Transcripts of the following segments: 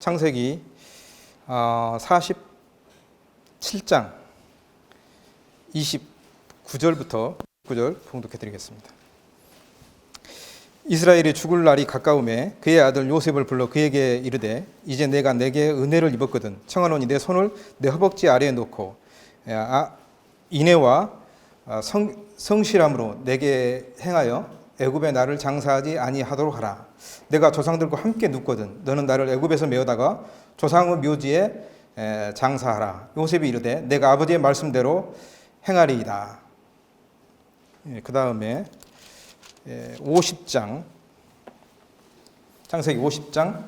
창세기 47장 29절부터 9절 봉독해 드리겠습니다. 이스라엘이 죽을 날이 가까우매 그의 아들 요셉을 불러 그에게 이르되 이제 내가 내게 은혜를 입었거든 청하노니 내 손을 내 허벅지 아래에 놓고 인애와 성실함으로 내게 행하여 애굽에 나를 장사하지 아니하도록 하라. 내가 조상들과 함께 눕거든 너는 나를 애굽에서 메어다가 조상의 묘지에 장사하라. 요셉이 이르되 내가 아버지의 말씀대로 행하리이다. 그 다음에 50장 창세기 50장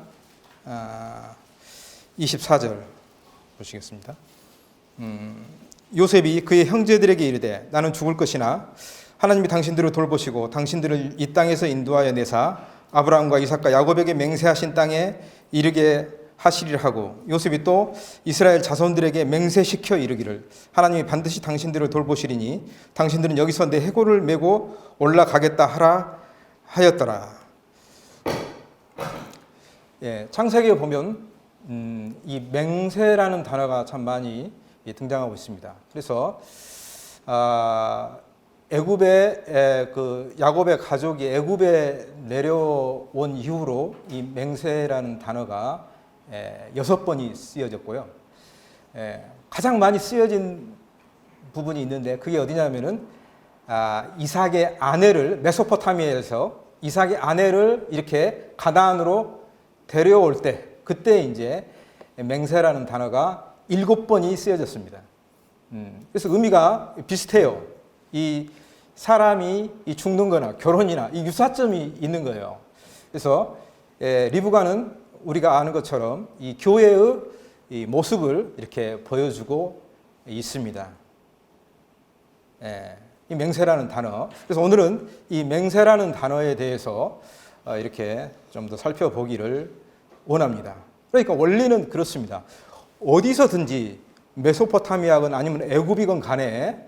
24절 보시겠습니다. 요셉이 그의 형제들에게 이르되 나는 죽을 것이나 하나님이 당신들을 돌보시고 당신들을 이 땅에서 인도하여 내사 아브라함과 이삭과 야곱에게 맹세하신 땅에 이르게 하시리라 하고 요셉이 또 이스라엘 자손들에게 맹세시켜 이르기를 하나님이 반드시 당신들을 돌보시리니 당신들은 여기서 내 해골을 메고 올라가겠다 하라 하였더라. 창세기에 보면 이 맹세라는 단어가 참 많이 등장하고 있습니다. 그래서 애굽의 그 야곱의 가족이 애굽에 내려온 이후로 이 맹세라는 단어가 6번이 쓰여졌고요. 가장 많이 쓰여진 부분이 있는데 그게 어디냐면은 이삭의 아내를 메소포타미아에서 이삭의 아내를 이렇게 가나안으로 데려올 때 그때 이제 맹세라는 단어가 7번이 쓰여졌습니다. 그래서 의미가 비슷해요. 이 사람이 죽는 거나 결혼이나 이 유사점이 있는 거예요. 그래서 리브가는 우리가 아는 것처럼 이 교회의 이 모습을 이렇게 보여주고 있습니다. 이 맹세라는 단어. 그래서 오늘은 이 맹세라는 단어에 대해서 이렇게 좀 더 살펴보기를 원합니다. 그러니까 원리는 그렇습니다. 어디서든지 메소포타미아건 아니면 애굽이건 간에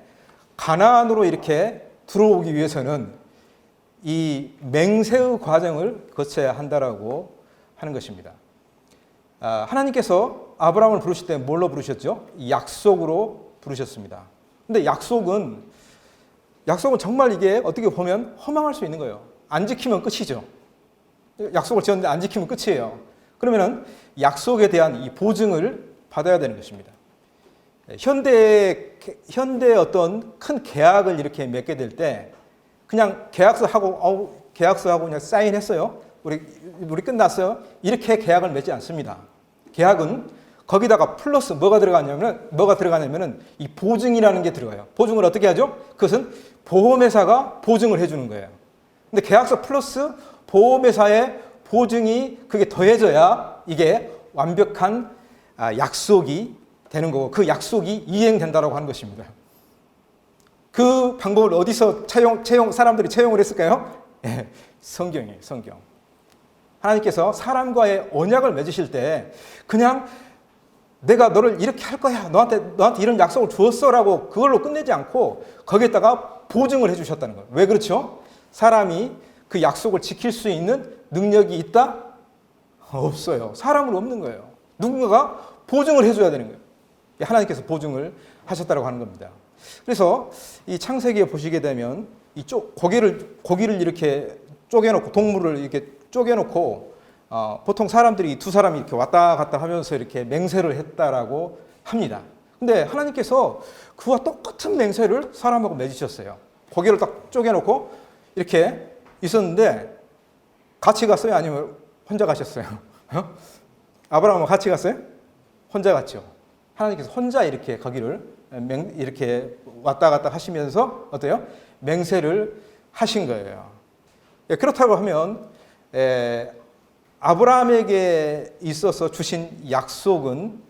가나안으로 이렇게 들어오기 위해서는 이 맹세의 과정을 거쳐야 한다라고 하는 것입니다. 하나님께서 아브라함을 부르실 때 뭘로 부르셨죠? 약속으로 부르셨습니다. 근데 약속은 정말 이게 어떻게 보면 허망할 수 있는 거예요. 안 지키면 끝이죠. 약속을 지었는데 안 지키면 끝이에요. 그러면은 약속에 대한 이 보증을 받아야 되는 것입니다. 현대의 어떤 큰 계약을 이렇게 맺게 될 때 그냥 계약서하고 그냥 사인했어요. 우리 끝났어요. 이렇게 계약을 맺지 않습니다. 계약은 거기다가 플러스 뭐가 들어가냐면은 이 보증이라는 게 들어가요. 보증을 어떻게 하죠? 그것은 보험회사가 보증을 해주는 거예요. 근데 계약서 플러스 보험회사의 보증이 그게 더해져야 이게 완벽한 약속이 되는 거고 그 약속이 이행된다라고 하는 것입니다. 그 방법을 어디서 사람들이 채용을 했을까요? 성경이에요, 성경. 하나님께서 사람과의 언약을 맺으실 때 그냥 내가 너를 이렇게 할 거야. 너한테 이런 약속을 주었어라고 그걸로 끝내지 않고 거기에다가 보증을 해주셨다는 거예요. 왜 그렇죠? 사람이 그 약속을 지킬 수 있는 능력이 있다? 없어요. 사람은 없는 거예요. 누군가가 보증을 해줘야 되는 거예요. 하나님께서 보증을 하셨다고 하는 겁니다. 그래서 이 창세기에 보시게 되면 고기를 이렇게 쪼개놓고 동물을 이렇게 쪼개놓고 보통 사람들이 두 사람이 이렇게 왔다 갔다 하면서 이렇게 맹세를 했다라고 합니다. 근데 하나님께서 그와 똑같은 맹세를 사람하고 맺으셨어요. 고기를 딱 쪼개놓고 이렇게 있었는데 같이 갔어요? 아니면 혼자 가셨어요? 아브라함과 같이 갔어요? 혼자 갔죠. 하나님께서 혼자 이렇게 거기를 이렇게 왔다 갔다 하시면서 어때요? 맹세를 하신 거예요. 그렇다고 하면 아브라함에게 있어서 주신 약속은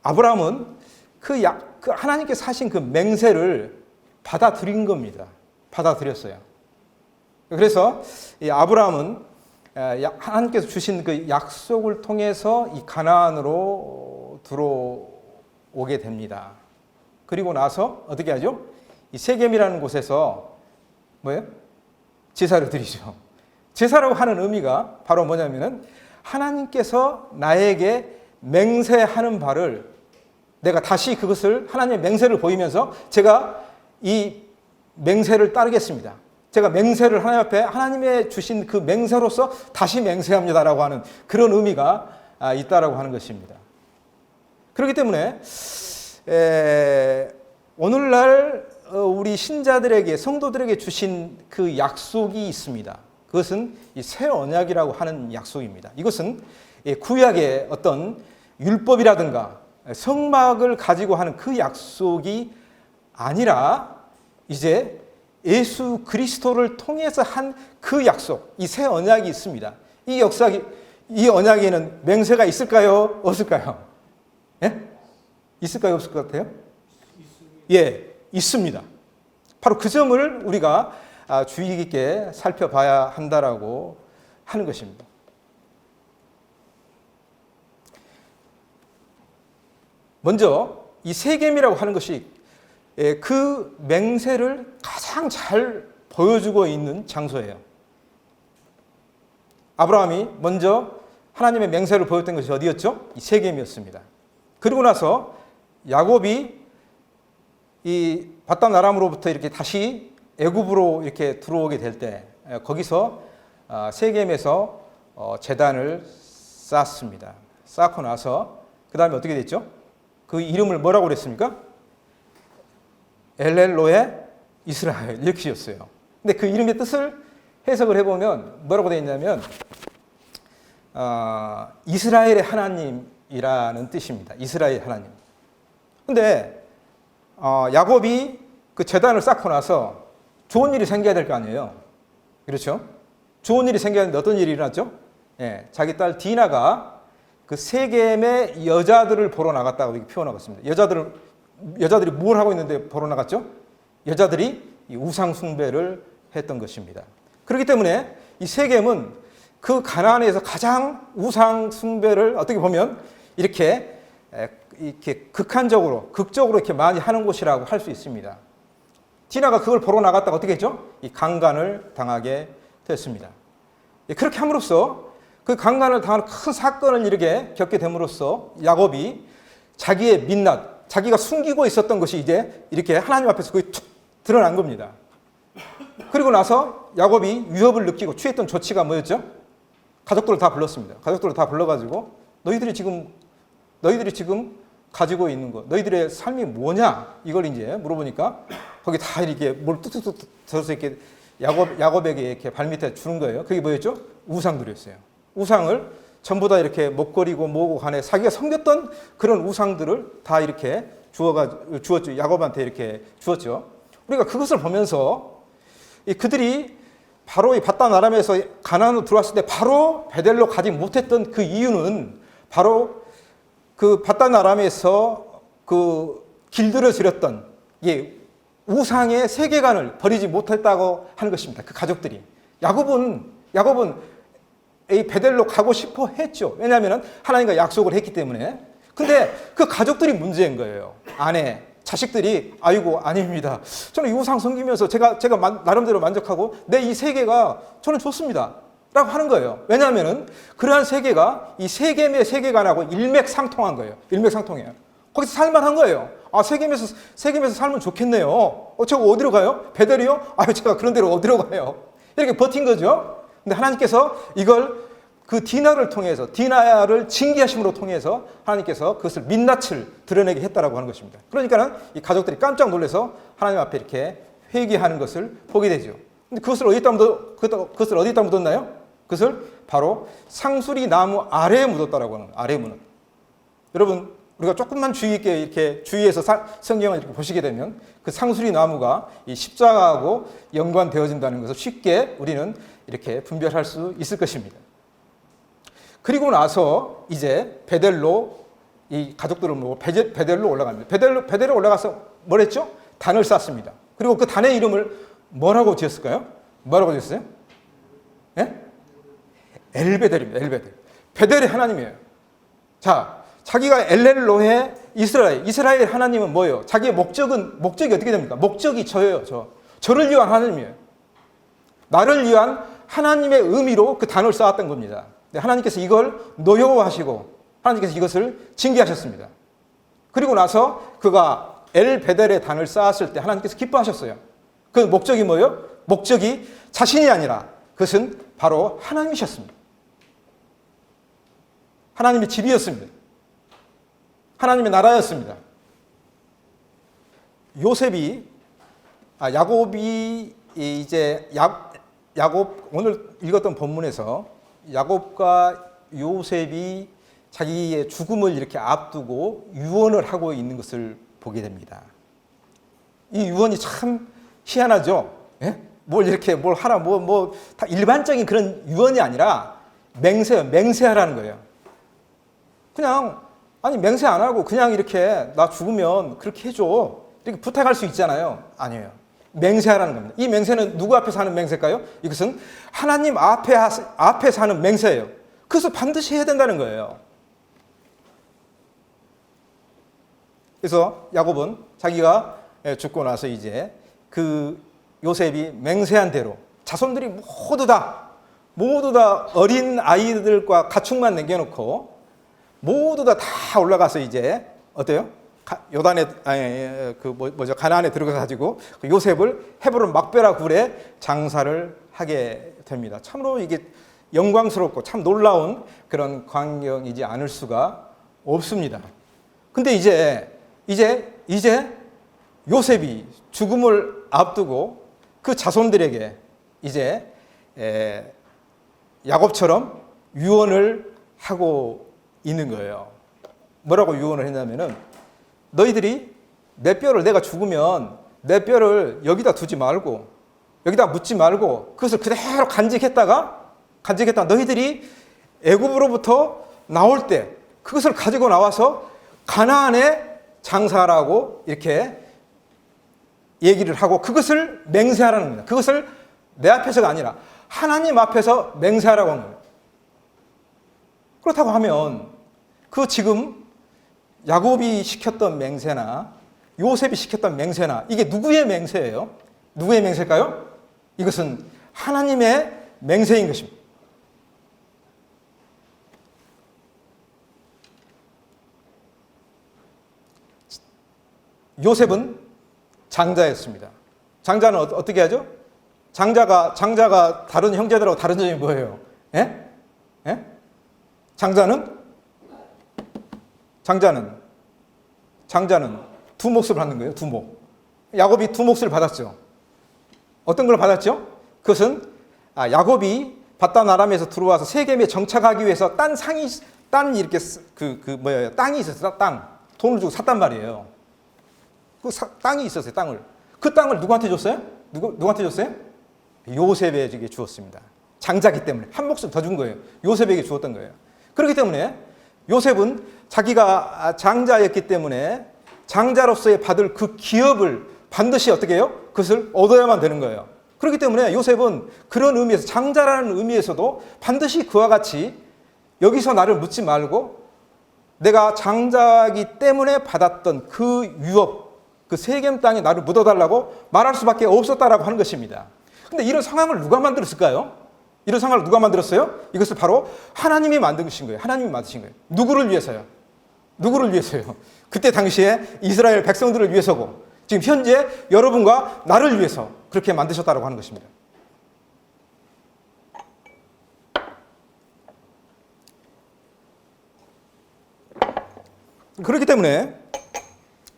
아브라함은 그 하나님께서 하신 그 맹세를 받아들인 겁니다. 받아들였어요. 그래서 이 아브라함은 하나님께서 주신 그 약속을 통해서 이 가나안으로 들어오게 됩니다. 그리고 나서 어떻게 하죠? 이 세겜이라는 곳에서 뭐예요? 제사를 드리죠. 제사라고 하는 의미가 바로 뭐냐면은 하나님께서 나에게 맹세하는 바를 내가 다시 그것을 하나님의 맹세를 보이면서 제가 이 맹세를 따르겠습니다. 제가 맹세를 하나님 앞에 하나님의 주신 그 맹세로서 다시 맹세합니다라고 하는 그런 의미가 있다라고 하는 것입니다. 그렇기 때문에 오늘날 우리 신자들에게 성도들에게 주신 그 약속이 있습니다. 그것은 이 새 언약이라고 하는 약속입니다. 이것은 구약의 어떤 율법이라든가 성막을 가지고 하는 그 약속이 아니라 이제 예수 그리스도를 통해서 한 그 약속, 이 새 언약이 있습니다. 이 언약에는 맹세가 있을까요? 없을까요? 예? 있을까요? 없을 것 같아요? 예, 있습니다. 바로 그 점을 우리가 주의 깊게 살펴봐야 한다라고 하는 것입니다. 먼저 이 세겜이라고 하는 것이 그 맹세를 가장 잘 보여주고 있는 장소예요. 아브라함이 먼저 하나님의 맹세를 보였던 것이 어디였죠? 이 세겜이었습니다. 그리고 나서 야곱이 이 바단 아람으로부터 이렇게 다시 애굽으로 이렇게 들어오게 될 때 거기서 세겜에서 제단을 쌓습니다. 쌓고 나서 그 다음에 어떻게 됐죠? 그 이름을 뭐라고 그랬습니까? 엘렐로의 이스라엘 이렇게 지었어요. 근데 그 이름의 뜻을 해석을 해보면 뭐라고 되어 있냐면 이스라엘의 하나님이라는 뜻입니다. 이스라엘 하나님. 근데 야곱이 그 제단을 쌓고 나서 좋은 일이 생겨야 될 거 아니에요. 그렇죠? 좋은 일이 생겨야 하는데 어떤 일이 일어났죠? 예, 자기 딸 디나가 그 세겜의 여자들을 보러 나갔다고 이렇게 표현하고 있습니다. 여자들이 뭘 하고 있는데 보러 나갔죠? 여자들이 이 우상 숭배를 했던 것입니다. 그렇기 때문에 이 세겜은 그 가나안에서 가장 우상 숭배를 어떻게 보면 이렇게 극적으로 이렇게 많이 하는 곳이라고 할 수 있습니다. 디나가 그걸 보러 나갔다가 어떻게 했죠? 이 강간을 당하게 됐습니다. 그렇게 함으로써 그 강간을 당하는 큰 사건을 이렇게 겪게 됨으로써 야곱이 자기의 민낯, 자기가 숨기고 있었던 것이 이제 이렇게 하나님 앞에서 거의 툭 드러난 겁니다. 그리고 나서 야곱이 위협을 느끼고 취했던 조치가 뭐였죠? 가족들을 다 불렀습니다. 가족들을 다 불러가지고 너희들이 지금 가지고 있는 것, 너희들의 삶이 뭐냐? 이걸 이제 물어보니까 거기 다 이렇게 뭘 뚝뚝뚝 들어서 이렇게 야곱에게 이렇게 발밑에 주는 거예요. 그게 뭐였죠? 우상들이었어요. 우상을 전부 다 이렇게 목걸이고 뭐고 간에 자기가 섬겼던 그런 우상들을 다 이렇게 주었죠. 야곱한테 이렇게 주었죠. 우리가 그것을 보면서 그들이 바로 이 바단 아람에서 가나안으로 들어왔을 때 바로 베델로 가지 못했던 그 이유는 바로 그 바단 아람에서 그 길들여지렸던 우상의 세계관을 버리지 못했다고 하는 것입니다. 그 가족들이. 야곱은 이 베델로 가고 싶어 했죠. 왜냐하면 하나님과 약속을 했기 때문에. 근데 그 가족들이 문제인 거예요. 아내, 자식들이 아이고 아닙니다. 저는 이 우상 섬기면서 제가 나름대로 만족하고 내 이 세계가 저는 좋습니다. 라고 하는 거예요. 왜냐하면 그러한 세계가 이 세겜의 세계관하고 일맥상통한 거예요. 일맥상통해요. 거기서 살만한 거예요. 세겜에서 살면 좋겠네요. 저거 어디로 가요? 베델이요? 제가 그런 데로 어디로 가요? 이렇게 버틴 거죠. 근데 하나님께서 이걸 그 디나야를 징계하심으로 통해서 하나님께서 그것을 민낯을 드러내게 했다라고 하는 것입니다. 그러니까는 이 가족들이 깜짝 놀라서 하나님 앞에 이렇게 회개하는 것을 보게 되죠. 근데 그것을 어디다 묻었나요? 그것을 바로 상수리 나무 아래에 묻었다라고 하는 거예요. 아래에 묻는. 여러분, 우리가 조금만 주의 있게 이렇게 주의해서 성경을 이렇게 보시게 되면 그 상수리 나무가 이 십자가하고 연관되어진다는 것을 쉽게 우리는 이렇게 분별할 수 있을 것입니다. 그리고 나서 이제 베델로 이 가족들을 모으고 베델로 올라갑니다. 베델로 올라가서 뭘 했죠? 단을 쌓습니다. 그리고 그 단의 이름을 뭐라고 지었을까요? 뭐라고 지었어요? 예? 엘베델입니다. 엘베델. 베델이 하나님이에요. 자, 자기가 엘렐로의 이스라엘 하나님은 뭐예요? 자기의 목적이 어떻게 됩니까? 목적이 저예요. 저를 위한 하나님이에요. 나를 위한 하나님의 의미로 그 단을 쌓았던 겁니다. 하나님께서 이걸 노여워하시고 하나님께서 이것을 징계하셨습니다. 그리고 나서 그가 엘베델의 단을 쌓았을 때 하나님께서 기뻐하셨어요. 그 목적이 뭐예요? 목적이 자신이 아니라 그것은 바로 하나님이셨습니다. 하나님의 집이었습니다. 하나님의 나라였습니다. 야곱이 이제 야곱 오늘 읽었던 본문에서 야곱과 요셉이 자기의 죽음을 이렇게 앞두고 유언을 하고 있는 것을 보게 됩니다. 이 유언이 참 희한하죠. 예? 뭘 하라 다 일반적인 그런 유언이 아니라 맹세하라는 거예요. 그냥 아니 맹세 안 하고 그냥 이렇게 나 죽으면 그렇게 해줘 이렇게 부탁할 수 있잖아요. 아니에요. 맹세하라는 겁니다. 이 맹세는 누구 앞에서 하는 맹세일까요? 이것은 하나님 앞에서 하는 맹세예요. 그래서 반드시 해야 된다는 거예요. 그래서 야곱은 자기가 죽고 나서 이제 그 요셉이 맹세한 대로 자손들이 모두 다 어린 아이들과 가축만 남겨놓고 모두 다 올라가서 이제 어때요? 가나안에 들어가서 가지고 요셉을 헤브론 막베라 굴에 장사를 하게 됩니다. 참으로 이게 영광스럽고 참 놀라운 그런 광경이지 않을 수가 없습니다. 근데 이제 요셉이 죽음을 앞두고 그 자손들에게 이제 야곱처럼 유언을 하고 있는 거예요. 뭐라고 유언을 했냐면은 너희들이 내 뼈를 내가 죽으면 내 뼈를 여기다 두지 말고 여기다 묻지 말고 그것을 그대로 간직했다가 너희들이 애굽으로부터 나올 때 그것을 가지고 나와서 가나안에 장사하라고 이렇게 얘기를 하고 그것을 맹세하라는 겁니다. 그것을 내 앞에서가 아니라 하나님 앞에서 맹세하라고 하는 거예요. 그렇다고 하면 그 지금 야곱이 시켰던 맹세나 요셉이 시켰던 맹세나 이게 누구의 맹세예요? 누구의 맹세일까요? 이것은 하나님의 맹세인 것입니다. 요셉은 장자였습니다. 장자는 어떻게 하죠? 장자가 다른 형제들하고 다른 점이 뭐예요? 예? 장자는 두 몫을 받는 거예요. 두 몫. 야곱이 두 몫을 받았죠. 어떤 걸 받았죠? 그것은 야곱이 바단 아람에서 들어와서 세겜에 정착하기 위해서 땅이 있었어요. 돈을 주고 샀단 말이에요. 땅이 있었어요. 땅을. 그 땅을 누구한테 줬어요? 누구한테 줬어요? 요셉에게 주었습니다. 장자기 때문에 한 몫을 더 준 거예요. 요셉에게 주었던 거예요. 그렇기 때문에 요셉은 자기가 장자였기 때문에 장자로서의 받을 그 기업을 반드시 어떻게 해요? 그것을 얻어야만 되는 거예요. 그렇기 때문에 요셉은 그런 의미에서 장자라는 의미에서도 반드시 그와 같이 여기서 나를 묻지 말고 내가 장자이기 때문에 받았던 그 유업, 그 세겜 땅에 나를 묻어달라고 말할 수밖에 없었다라고 하는 것입니다. 근데 이런 상황을 누가 만들었을까요? 이런 상황을 누가 만들었어요? 이것을 바로 하나님이 만드신 거예요. 하나님이 만드신 거예요. 누구를 위해서요? 그때 당시에 이스라엘 백성들을 위해서고 지금 현재 여러분과 나를 위해서 그렇게 만드셨다고 하는 것입니다. 그렇기 때문에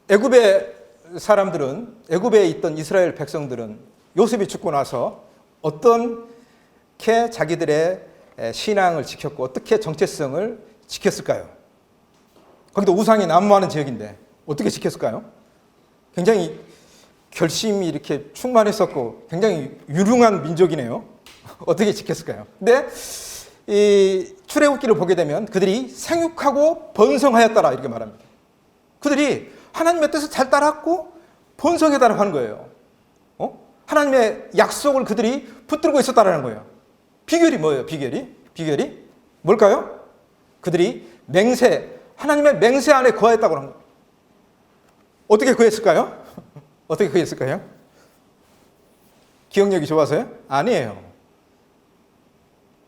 애굽에 있던 이스라엘 백성들은 요셉이 죽고 나서 어떻게 자기들의 신앙을 지켰고 어떻게 정체성을 지켰을까요? 거기도 우상이 난무하는 지역인데 어떻게 지켰을까요? 굉장히 결심이 이렇게 충만했었고 굉장히 유능한 민족이네요. 어떻게 지켰을까요? 근데 이 출애굽기를 보게 되면 그들이 생육하고 번성하였더라 이렇게 말합니다. 그들이 하나님의 뜻을 잘 따랐고 번성했다라고 하는 거예요. 하나님의 약속을 그들이 붙들고 있었다라는 거예요. 비결이 뭐예요? 비결이 뭘까요? 그들이 하나님의 맹세 안에 거했다고 하는 거예요. 어떻게 거했을까요? 기억력이 좋아서요? 아니에요.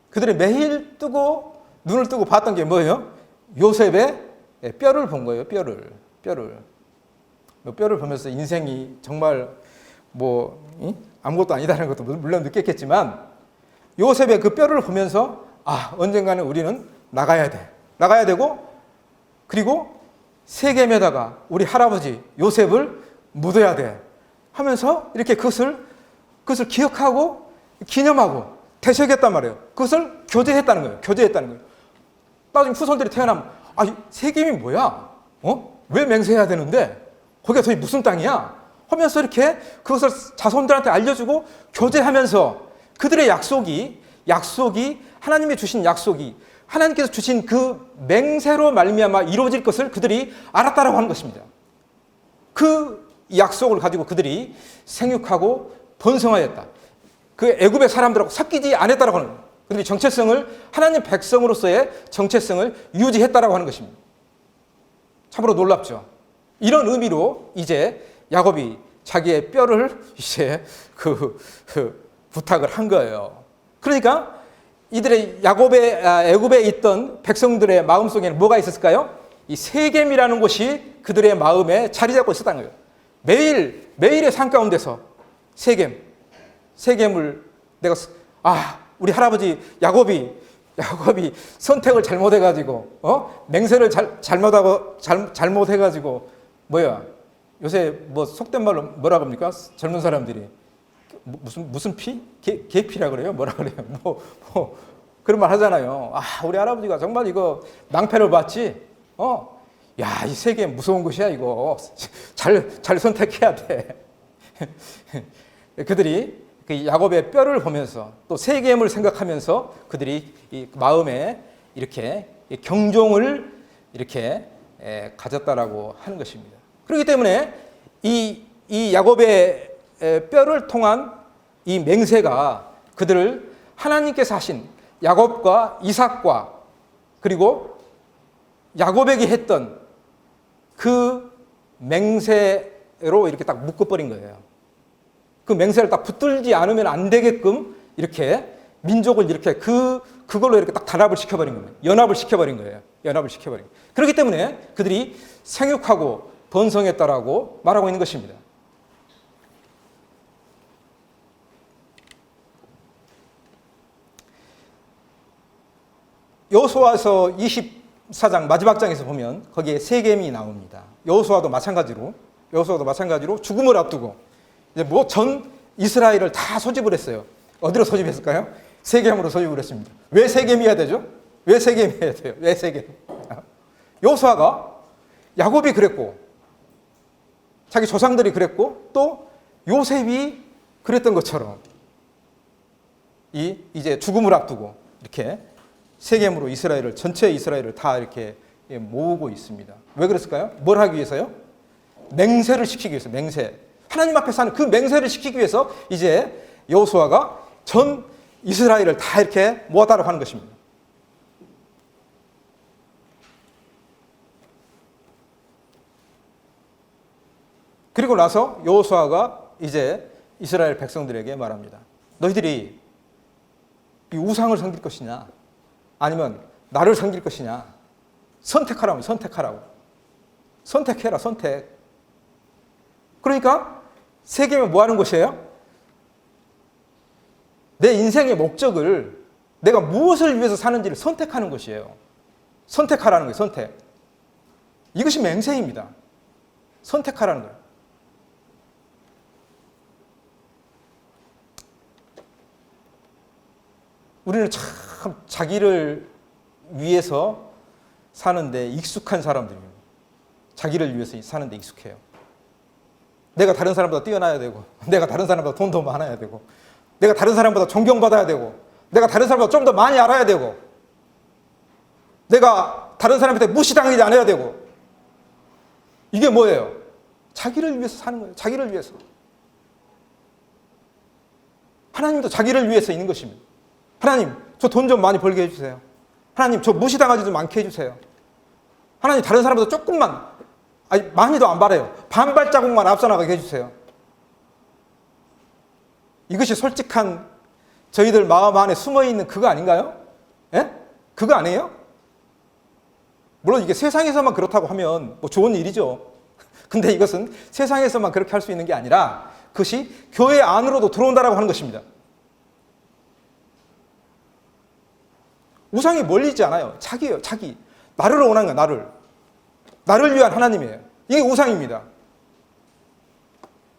그들이 매일 뜨고 눈을 뜨고 봤던 게 뭐예요? 요셉의 뼈를 본 거예요. 뼈를. 뼈를 보면서 인생이 정말 아무것도 아니다라는 것도 물론 느꼈겠지만 요셉의 그 뼈를 보면서 언젠가는 우리는 나가야 되고 그리고 세겜에다가 우리 할아버지 요셉을 묻어야 돼 하면서 이렇게 그것을 기억하고 기념하고 되새겼단 말이에요. 그것을 교제했다는 거예요. 나중에 후손들이 태어나면 세겜이 뭐야? 왜 맹세해야 되는데? 거기가 도대체 무슨 땅이야? 하면서 이렇게 그것을 자손들한테 알려주고 교제하면서 그들의 약속이 하나님이 주신 약속이 하나님께서 주신 그 맹세로 말미암아 이루어질 것을 그들이 알았다라고 하는 것입니다. 그 약속을 가지고 그들이 생육하고 번성하였다. 그 애굽의 사람들하고 섞이지 않았다라고 하는 거예요. 그들이 하나님 백성으로서의 정체성을 유지했다라고 하는 것입니다. 참으로 놀랍죠. 이런 의미로 이제 야곱이 자기의 뼈를 이제 부탁을 한 거예요. 그러니까 이들의 애굽에 있던 백성들의 마음속에는 뭐가 있었을까요? 이 세겜이라는 곳이 그들의 마음에 자리 잡고 있었다는 거예요. 매일의 삶 가운데서 세겜을 내가 우리 할아버지 야곱이 선택을 잘못해가지고 맹세를 잘못해가지고 요새 속된 말로 뭐라 합니까? 젊은 사람들이 무슨 피? 개피라 그래요? 뭐라 그래요? 그런 말 하잖아요. 우리 할아버지가 정말 이거 낭패를 봤지? 이 세계 무서운 것이야, 이거. 잘 선택해야 돼. 그들이 그 야곱의 뼈를 보면서 또 세겜을 생각하면서 그들이 이 마음에 이렇게 경종을 이렇게 가졌다라고 하는 것입니다. 그렇기 때문에 이 야곱의 뼈를 통한 이 맹세가 그들을 하나님께서 하신 야곱과 이삭과 그리고 야곱에게 했던 그 맹세로 이렇게 딱 묶어버린 거예요. 그 맹세를 딱 붙들지 않으면 안 되게끔 이렇게 민족을 이렇게 그걸로 이렇게 딱 단합을 시켜버린 겁니다. 연합을 시켜버린 거예요. 그렇기 때문에 그들이 생육하고 번성했다라고 말하고 있는 것입니다. 여호수아서 24장 마지막 장에서 보면 거기에 세겜이 나옵니다. 여호수아도 마찬가지로 죽음을 앞두고 이제 전 이스라엘을 다 소집을 했어요. 어디로 소집했을까요? 세겜으로 소집을 했습니다. 왜 세겜이어야 되죠? 왜 세겜이어야 돼요? 왜 세겜? 여호수아가 야곱이 그랬고 자기 조상들이 그랬고 또 요셉이 그랬던 것처럼 이제 죽음을 앞두고 이렇게 세겜으로 전체 이스라엘을 다 이렇게 모으고 있습니다. 왜 그랬을까요? 뭘 하기 위해서요? 맹세를 시키기 위해서. 하나님 앞에서 하는 그 맹세를 시키기 위해서 이제 여호수아가 전 이스라엘을 다 이렇게 모았다고 하는 것입니다. 그리고 나서 여호수아가 이제 이스라엘 백성들에게 말합니다. 너희들이 이 우상을 섬길 것이냐 아니면 나를 섬길 것이냐 선택하라고. 선택해라. 그러니까 세겜은 뭐 하는 곳이에요? 내 인생의 목적을 내가 무엇을 위해서 사는지를 선택하는 것이에요. 선택하라는 거예요. 선택. 이것이 맹세입니다. 선택하라는 거예요. 우리는 참 자기를 위해서 사는데 익숙한 사람들입니다. 자기를 위해서 사는데 익숙해요. 내가 다른 사람보다 뛰어나야 되고, 내가 다른 사람보다 돈 더 많아야 되고, 내가 다른 사람보다 존경받아야 되고, 내가 다른 사람보다 좀 더 많이 알아야 되고, 내가 다른 사람한테 무시당하지 않아야 되고. 이게 뭐예요? 자기를 위해서 사는 거예요. 자기를 위해서. 하나님도 자기를 위해서 있는 것입니다. 하나님, 저 돈 좀 많이 벌게 해주세요. 하나님, 저 무시당하지 좀 않게 해주세요. 하나님, 다른 사람보다 조금만, 많이도 안 바래요. 반발자국만 앞서 나가게 해주세요. 이것이 솔직한 저희들 마음 안에 숨어있는 그거 아닌가요? 예? 그거 아니에요? 물론 이게 세상에서만 그렇다고 하면 뭐 좋은 일이죠. 근데 이것은 세상에서만 그렇게 할 수 있는 게 아니라 그것이 교회 안으로도 들어온다라고 하는 것입니다. 우상이 멀리 있지 않아요. 자기예요, 자기. 나를 원하는 거야, 나를 위한 하나님이에요. 이게 우상입니다.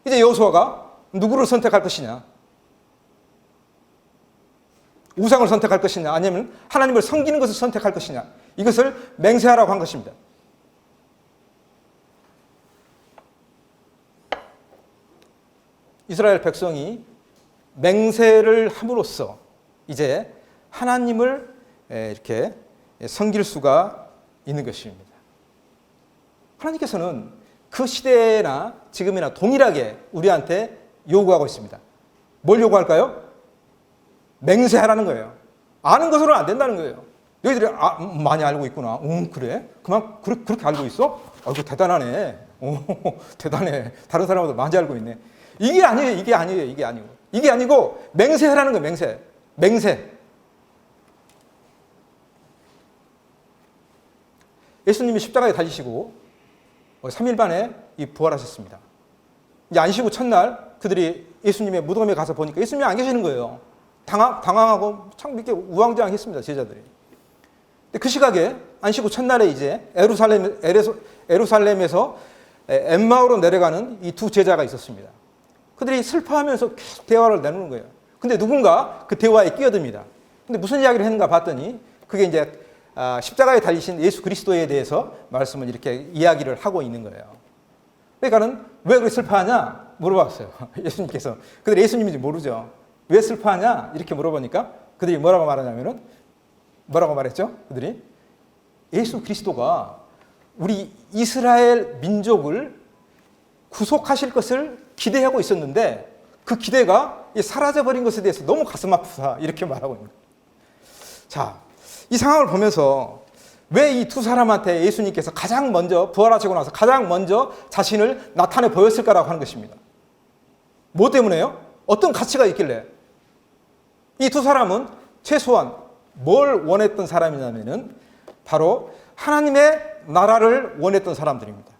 이제 여호수아가 누구를 선택할 것이냐? 우상을 선택할 것이냐? 아니면 하나님을 섬기는 것을 선택할 것이냐? 이것을 맹세하라고 한 것입니다. 이스라엘 백성이 맹세를 함으로써 이제 하나님을 이렇게 섬길 수가 있는 것입니다. 하나님께서는 그 시대나 지금이나 동일하게 우리한테 요구하고 있습니다. 뭘 요구할까요? 맹세하라는 거예요. 아는 것으로는 안 된다는 거예요. 너희들이 많이 알고 있구나. 그래? 그렇게 알고 있어? 아이고, 대단하네. 대단해. 다른 사람보다 많이 알고 있네. 이게 아니고 맹세하라는 거예요. 맹세. 예수님이 십자가에 달리시고 3일 만에 부활하셨습니다. 이제 안식 후 첫날 그들이 예수님의 무덤에 가서 보니까 예수님이 안 계시는 거예요. 당황하고 참 이렇게 우왕좌왕했습니다, 제자들이. 근데 그 시각에 안식 후 첫날에 이제 에루살렘에서 엠마오로 내려가는 이 두 제자가 있었습니다. 그들이 슬퍼하면서 계속 대화를 나누는 거예요. 근데 누군가 그 대화에 끼어듭니다. 근데 무슨 이야기를 했는가 봤더니 그게 이제 십자가에 달리신 예수 그리스도에 대해서 말씀을 이렇게 이야기를 하고 있는 거예요. 그러니까는 왜 그렇게 슬퍼하냐 물어봤어요. 예수님께서. 그들이 예수님인지 모르죠. 왜 슬퍼하냐 이렇게 물어보니까 그들이 뭐라고 말했죠? 그들이 예수 그리스도가 우리 이스라엘 민족을 구속하실 것을 기대하고 있었는데 그 기대가 사라져버린 것에 대해서 너무 가슴 아프다 이렇게 말하고 있는 거예요. 자, 이 상황을 보면서 왜 이 두 사람한테 예수님께서 가장 먼저 부활하시고 나서 가장 먼저 자신을 나타내 보였을까라고 하는 것입니다. 뭐 때문에요? 어떤 가치가 있길래? 이 두 사람은 최소한 뭘 원했던 사람이냐면은 바로 하나님의 나라를 원했던 사람들입니다.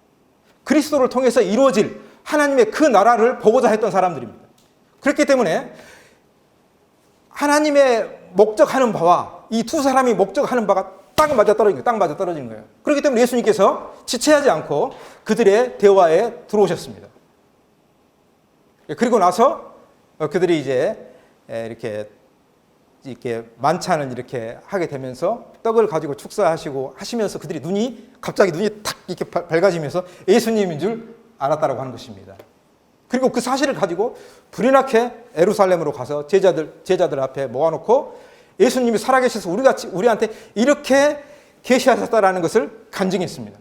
그리스도를 통해서 이루어질 하나님의 그 나라를 보고자 했던 사람들입니다. 그렇기 때문에 하나님의 목적하는 바와 이 두 사람이 목적하는 바가 딱 맞아 떨어지는 거예요. 그렇기 때문에 예수님께서 지체하지 않고 그들의 대화에 들어오셨습니다. 그리고 나서 그들이 이제 이렇게 만찬을 이렇게 하게 되면서 떡을 가지고 하시면서 그들이 갑자기 눈이 탁 이렇게 밝아지면서 예수님인 줄 알았다라고 하는 것입니다. 그리고 그 사실을 가지고 불이 나게 에루살렘으로 가서 제자들 앞에 모아놓고 예수님이 살아계셔서 우리한테 이렇게 계시하셨다라는 것을 간증했습니다.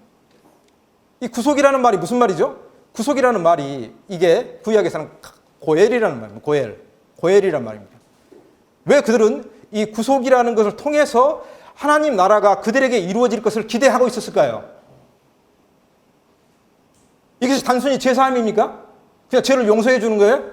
이 구속이라는 말이 무슨 말이죠? 구속이라는 말이 이게 구약에서는 고엘이라는 말입니다. 고엘이라는 말입니다. 왜 그들은 이 구속이라는 것을 통해서 하나님 나라가 그들에게 이루어질 것을 기대하고 있었을까요? 이것이 단순히 제사함입니까? 그냥 죄를 용서해 주는 거예요?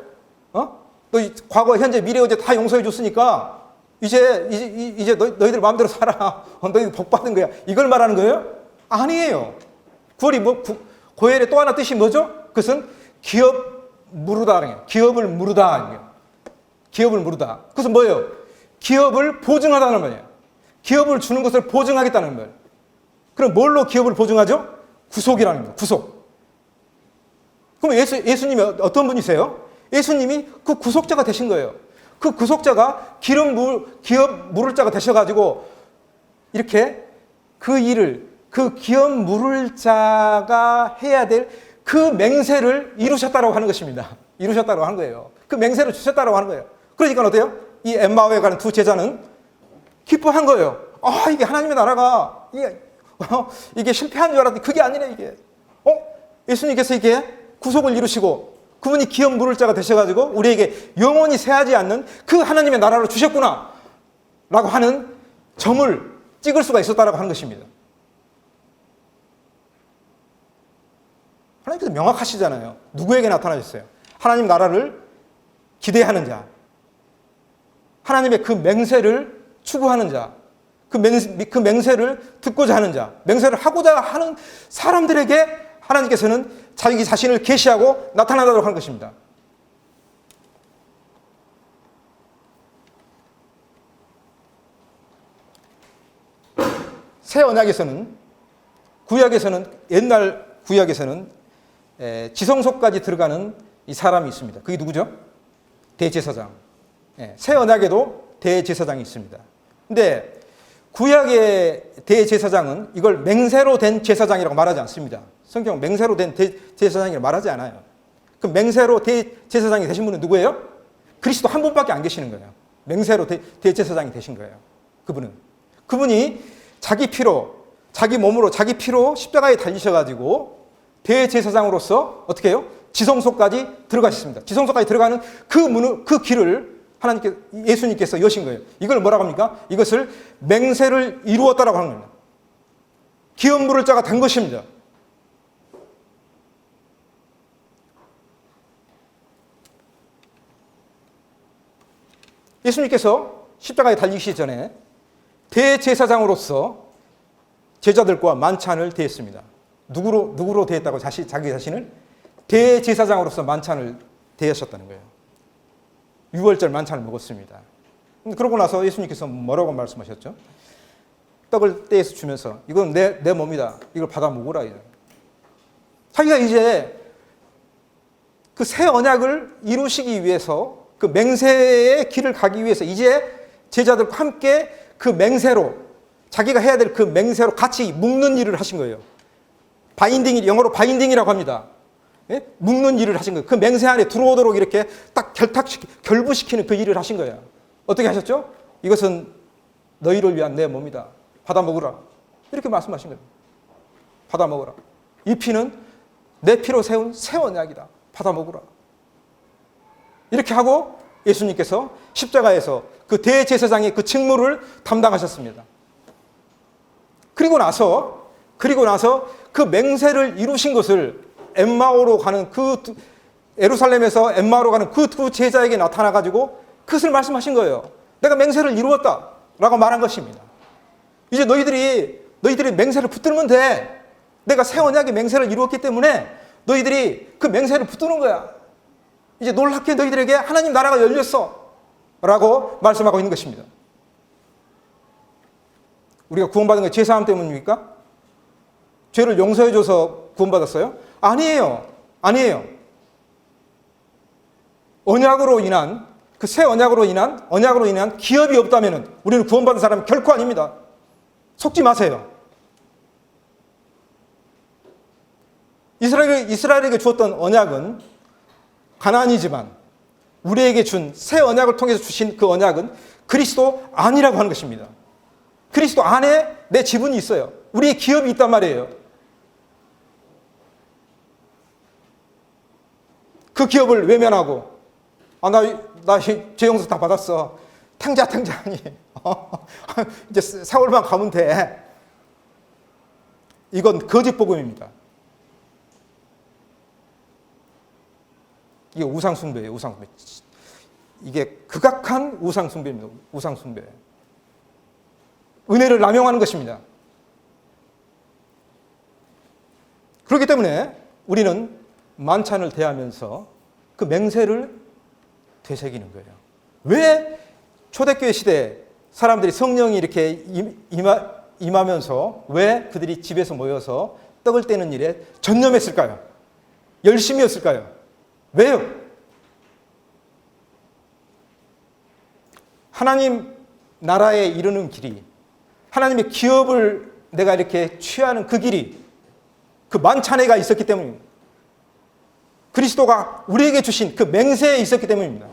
너 과거, 현재, 미래, 어제 다 용서해 줬으니까 이제 너희들 마음대로 살아. 너희들 복 받은 거야. 이걸 말하는 거예요? 아니에요. 고엘의 또 하나 뜻이 뭐죠? 그것은 기업을 무르다. 그것은 뭐예요? 기업을 보증하다는 말이에요. 기업을 주는 것을 보증하겠다는 거예요. 그럼 뭘로 기업을 보증하죠? 구속이라는 거예요. 구속. 그럼 예수님이 어떤 분이세요? 예수님이 그 구속자가 되신 거예요. 그 구속자가 기업 물을 자가 되셔가지고 이렇게 그 일을 그 기업 물을 자가 해야 될 그 맹세를 이루셨다고 하는 것입니다. 이루셨다고 하는 거예요. 그 맹세를 주셨다고 하는 거예요. 그러니까 어때요? 이 엠마오에 가는 두 제자는 기뻐한 거예요. 이게 하나님의 나라가 이게 실패한 줄 알았더니 그게 아니네 이게. 예수님께서 이게 구속을 이루시고 그분이 기업 물을 자가 되셔가지고 우리에게 영원히 새하지 않는 그 하나님의 나라를 주셨구나 라고 하는 점을 찍을 수가 있었다라고 하는 것입니다. 하나님께서 명확하시잖아요. 누구에게 나타나셨어요? 하나님 나라를 기대하는 자, 하나님의 그 맹세를 추구하는 자, 그 그 맹세를 듣고자 하는 자, 맹세를 하고자 하는 사람들에게 하나님께서는 자기 자신을 계시하고 나타나도록 하는 것입니다. 새 언약에서는, 구약에서는, 옛날 구약에서는 지성소까지 들어가는 이 사람이 있습니다. 그게 누구죠? 대제사장. 새 언약에도 대제사장이 있습니다. 근데 구약의 대제사장은 이걸 맹세로 된 제사장이라고 말하지 않습니다. 성경 맹세로 된 대제사장이라고 말하지 않아요. 그 맹세로 대제사장이 되신 분은 누구예요? 그리스도 한 분밖에 안 계시는 거예요. 맹세로 대제사장이 되신 거예요. 그분이 자기 피로, 자기 몸으로, 자기 피로 십자가에 달리셔가지고 대제사장으로서 어떻게 해요? 지성소까지 들어가셨습니다. 지성소까지 들어가는 그 길을 예수님께서 여신 거예요. 이걸 뭐라고 합니까? 이것을 맹세를 이루었다라고 하는 겁니다. 기업 물을 자가 된 것입니다. 예수님께서 십자가에 달리시기 전에 대제사장으로서 제자들과 만찬을 대했습니다. 누구로 대했다고 자기 자신을? 대제사장으로서 만찬을 대하셨다는 거예요. 유월절 만찬을 먹었습니다. 그러고 나서 예수님께서 뭐라고 말씀하셨죠? 떡을 떼서 주면서 이건 내 몸이다. 이걸 받아 먹으라. 자기가 이제 그 새 언약을 이루시기 위해서, 그 맹세의 길을 가기 위해서 이제 제자들과 함께 그 맹세로, 자기가 해야 될 그 맹세로 같이 묶는 일을 하신 거예요. 영어로 바인딩이라고 합니다. 묶는 일을 하신 거예요. 그 맹세 안에 들어오도록 이렇게 딱 결부시키는 그 일을 하신 거예요. 어떻게 하셨죠? 이것은 너희를 위한 내 몸이다. 받아 먹으라. 이렇게 말씀하신 거예요. 받아 먹으라. 이 피는 내 피로 세운 새 언약이다. 받아 먹으라. 이렇게 하고 예수님께서 십자가에서 그 대제사장의 그 직무를 담당하셨습니다. 그리고 나서 그 맹세를 이루신 것을 엠마오로 가는 예루살렘에서 엠마오로 가는 그 두 제자에게 나타나가지고 그것을 말씀하신 거예요. 내가 맹세를 이루었다 라고 말한 것입니다. 이제 너희들이 맹세를 붙들면 돼. 내가 새 언약의 맹세를 이루었기 때문에 너희들이 그 맹세를 붙드는 거야. 이제 놀랍게 너희들에게 하나님 나라가 열렸어 라고 말씀하고 있는 것입니다. 우리가 구원받은 게 죄사함 때문입니까? 죄를 용서해줘서 구원받았어요? 아니에요. 언약으로 인한, 그 새 언약으로 인한 기업이 없다면 우리는 구원받은 사람이 결코 아닙니다. 속지 마세요. 이스라엘에게 주었던 언약은 가나안이지만 우리에게 준 새 언약을 통해서 주신 그 언약은 그리스도 안이라고 하는 것입니다. 그리스도 안에 내 지분이 있어요. 우리의 기업이 있단 말이에요. 그 기업을 외면하고 나 죄용서 다 받았어. 탱자하니 이제 세월만 가면 돼. 이건 거짓 복음입니다. 이게 우상숭배예요. 우상숭배. 이게 극악한 우상숭배입니다. 우상숭배. 은혜를 남용하는 것입니다. 그렇기 때문에 우리는 만찬을 대하면서 그 맹세를 되새기는 거예요. 왜 초대교회 시대에 사람들이 성령이 이렇게 임하면서 왜 그들이 집에서 모여서 떡을 떼는 일에 전념했을까요? 열심이었을까요? 왜요? 하나님 나라에 이르는 길이, 하나님의 기업을 내가 이렇게 취하는 그 길이, 그 만찬회가 있었기 때문입니다. 그리스도가 우리에게 주신 그 맹세에 있었기 때문입니다.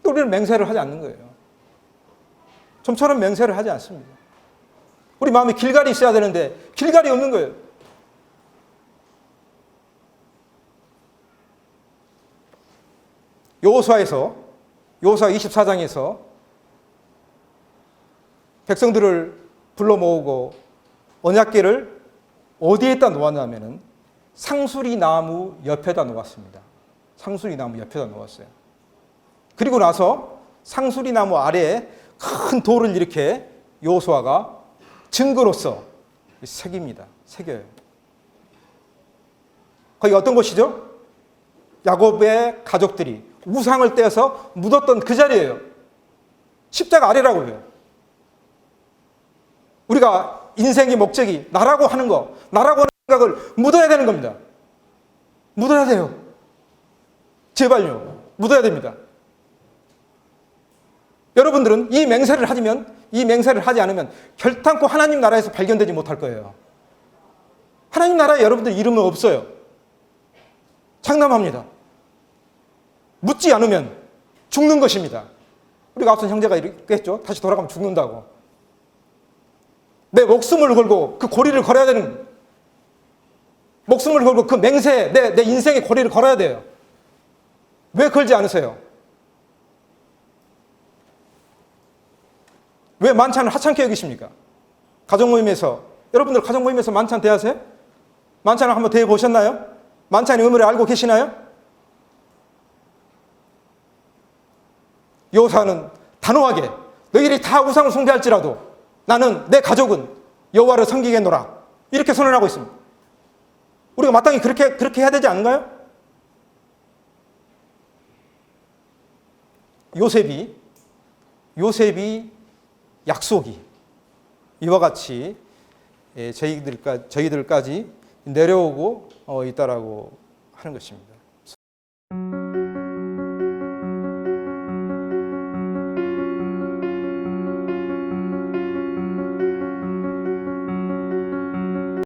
우리는 맹세를 하지 않는 거예요. 좀처럼 맹세를 하지 않습니다. 우리 마음에 길갈이 있어야 되는데 길갈이 없는 거예요. 여호수아 24장에서 백성들을 불러 모으고 언약궤를 어디에다 놓았냐면은 상수리 나무 옆에다 놓았습니다. 상수리 나무 옆에다 놓았어요. 그리고 나서 상수리 나무 아래에 큰 돌을 이렇게 여호수아가 증거로서 새깁니다. 새겨요. 거기 어떤 곳이죠? 야곱의 가족들이 우상을 떼어서 묻었던 그 자리예요. 십자가 아래라고 해요. 우리가 인생의 목적이 나라고 하는 거, 나라고 하는 생각을 묻어야 되는 겁니다. 묻어야 돼요. 제발요. 묻어야 됩니다. 여러분들은 이 맹세를 하지 않으면 결탄코 하나님 나라에서 발견되지 못할 거예요. 하나님 나라에 여러분들 이름은 없어요. 장담합니다. 묻지 않으면 죽는 것입니다. 우리가 앞선 형제가 이렇게 했죠. 다시 돌아가면 죽는다고. 내 목숨을 걸고 그 고리를 걸어야 되는, 목숨을 걸고 그 맹세에 내 인생의 고리를 걸어야 돼요. 왜 걸지 않으세요? 왜 만찬을 하찮게 여기십니까? 가정 모임에서, 여러분들 가정 모임에서 만찬 대하세요? 만찬을 한번 대해 보셨나요? 만찬의 의미를 알고 계시나요? 여호수아는 단호하게 너희들이 다 우상을 숭배할지라도 나는, 내 가족은 여호와를 섬기겠노라, 이렇게 선언하고 있습니다. 우리가 마땅히 그렇게 해야 되지 않은가요? 요셉이 약속이 이와 같이 저희들까지 내려오고 있다라고 하는 것입니다.